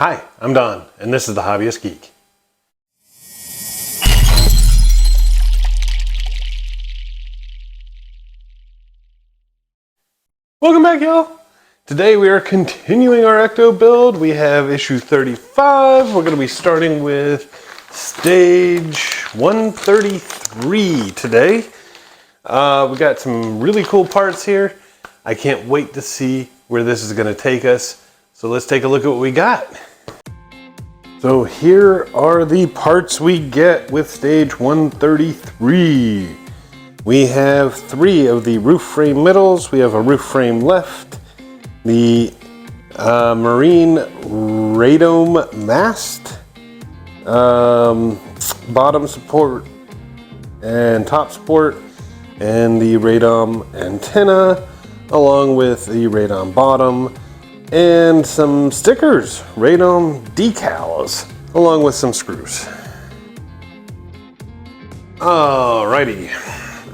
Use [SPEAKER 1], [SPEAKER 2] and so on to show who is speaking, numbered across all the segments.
[SPEAKER 1] Hi, I'm Don, and this is The Hobbyist Geek. Welcome back, y'all. Today we are continuing our Ecto build. We have issue 35. We're going to be starting with stage 133 today. We got some really cool parts here. I can't wait to see where this is going to take us. So let's take a look at what we got. So here are the parts we get with stage 133. We have 3 of the roof frame middles. We have a roof frame left, the marine radome mast, bottom support and top support, and the radome antenna, along with the radome bottom, and some stickers, radome decals, along with some screws. Alrighty.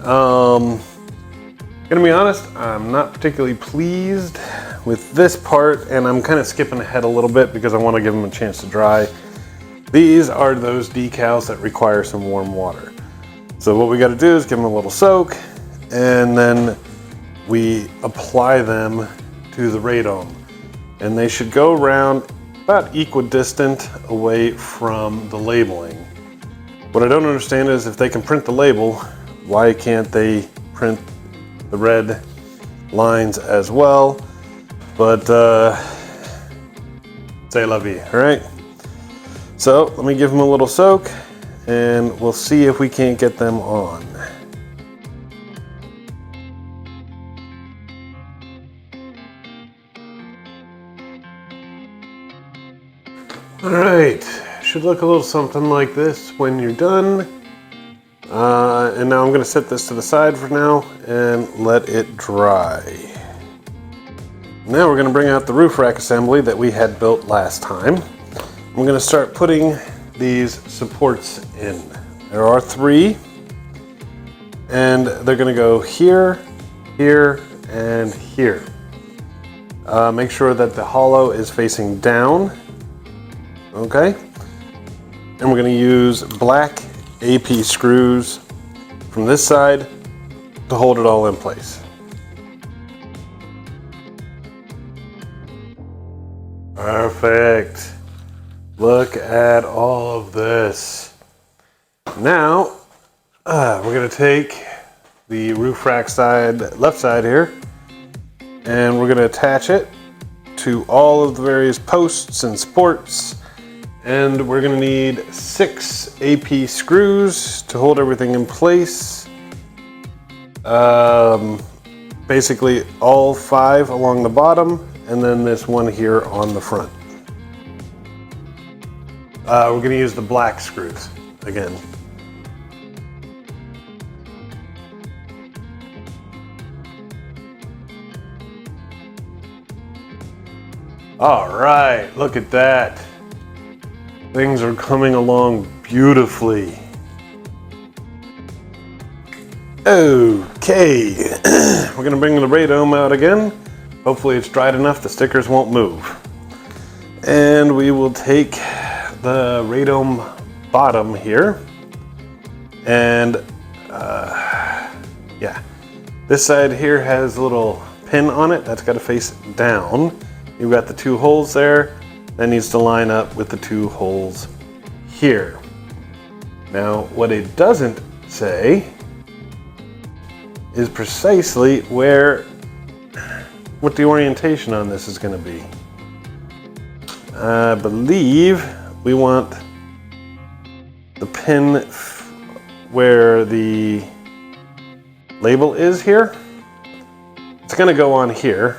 [SPEAKER 1] Gonna be honest, I'm not particularly pleased with this part, and I'm kind of skipping ahead a little bit because I want to give them a chance to dry. These are those decals that require some warm water. So what we got to do is give them a little soak, and then we apply them to the radome. And they should go around about equidistant away from the labeling. What I don't understand is if they can print the label, why can't they print the red lines as well? But c'est la vie, all right? So let me give them a little soak and we'll see if we can't get them on. All right, should look a little something like this when you're done. And now I'm going to set this to the side for now and let it dry. Now we're going to bring out the roof rack assembly that we had built last time. I'm going to start putting these supports in. There are 3, and they're going to go here, here, and here. Make sure that the hollow is facing down. Okay, and we're going to use black AP screws from this side to hold it all in place. Perfect. Look at all of this. Now, we're going to take the roof rack side, left side here, and we're going to attach it to all of the various posts and supports. And we're going to need 6 AP screws to hold everything in place. Basically all 5 along the bottom, and then this one here on the front. We're going to use the black screws again. All right, look at that. Things are coming along beautifully. Okay, we're gonna bring the radome out again. Hopefully it's dried enough the stickers won't move. And we will take the radome bottom here. And yeah, this side here has a little pin on it that's gotta face down. You've got the 2 holes there. That needs to line up with the 2 holes here. Now, what it doesn't say is precisely what the orientation on this is going to be. I believe we want the pin where the label is here. It's going to go on here.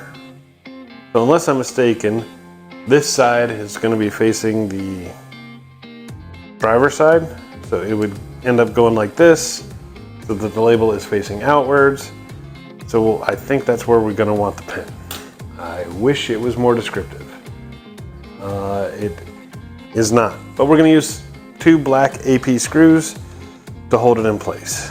[SPEAKER 1] So unless I'm mistaken, this side is going to be facing the driver's side, so it would end up going like this, so that the label is facing outwards. So I think that's where we're going to want the pin. I wish it was more descriptive. It is not, but we're going to use 2 black AP screws to hold it in place.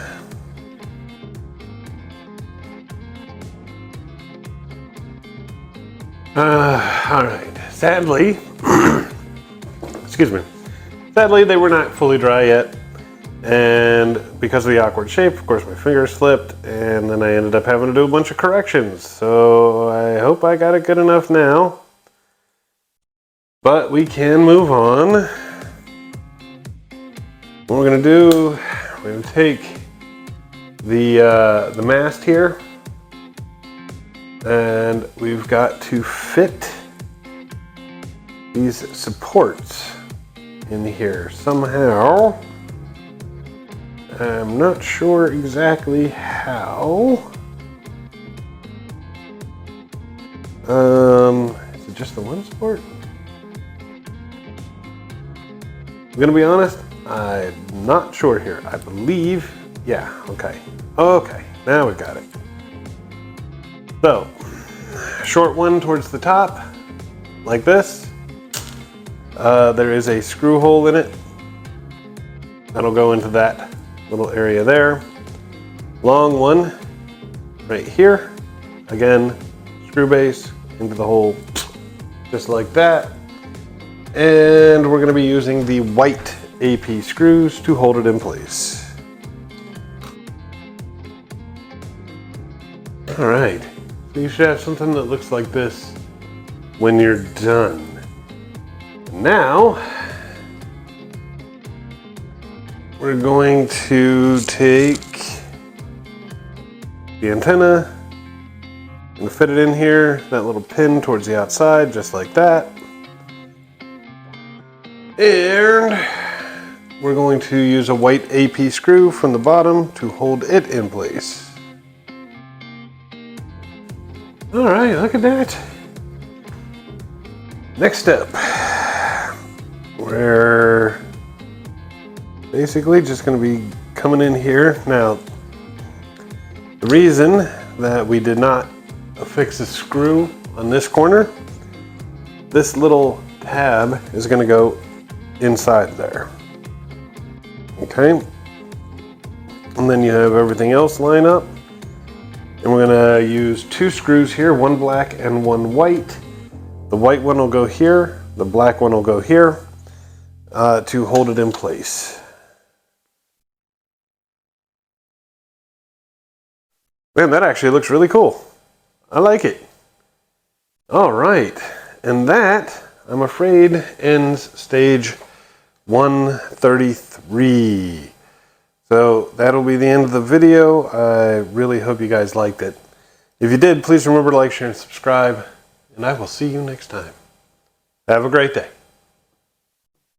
[SPEAKER 1] All right, sadly, excuse me. Sadly, they were not fully dry yet. And because of the awkward shape, of course, my finger slipped, and then I ended up having to do a bunch of corrections. So I hope I got it good enough now. But we can move on. What we're gonna do, we're gonna take the mast here, and we've got to fit these supports in here somehow. I'm not sure exactly how. Is it just the one support? I'm gonna be honest, I'm not sure here. I believe, yeah, okay. Okay, now we got it. So, short one towards the top, like this. There is a screw hole in it. That'll go into that little area there. Long one right here. Again, screw base into the hole just like that. And we're going to be using the white AP screws to hold it in place. All right, so you should have something that looks like this when you're done. Now, we're going to take the antenna and fit it in here, that little pin towards the outside, just like that. And we're going to use a white AP screw from the bottom to hold it in place. All right, look at that. Next step, we're basically just going to be coming in here. Now, the reason that we did not affix a screw on this corner, this little tab is going to go inside there. Okay, and then you have everything else line up, and we're going to use two screws here, one black and one white. The white one will go here, the black one will go here, to hold it in place. Man, that actually looks really cool. I like it. All right, and that, I'm afraid, ends stage 133. So that'll be the end of the video. I really hope you guys liked it. If you did, please remember to like, share, and subscribe, and I will see you next time. Have a great day.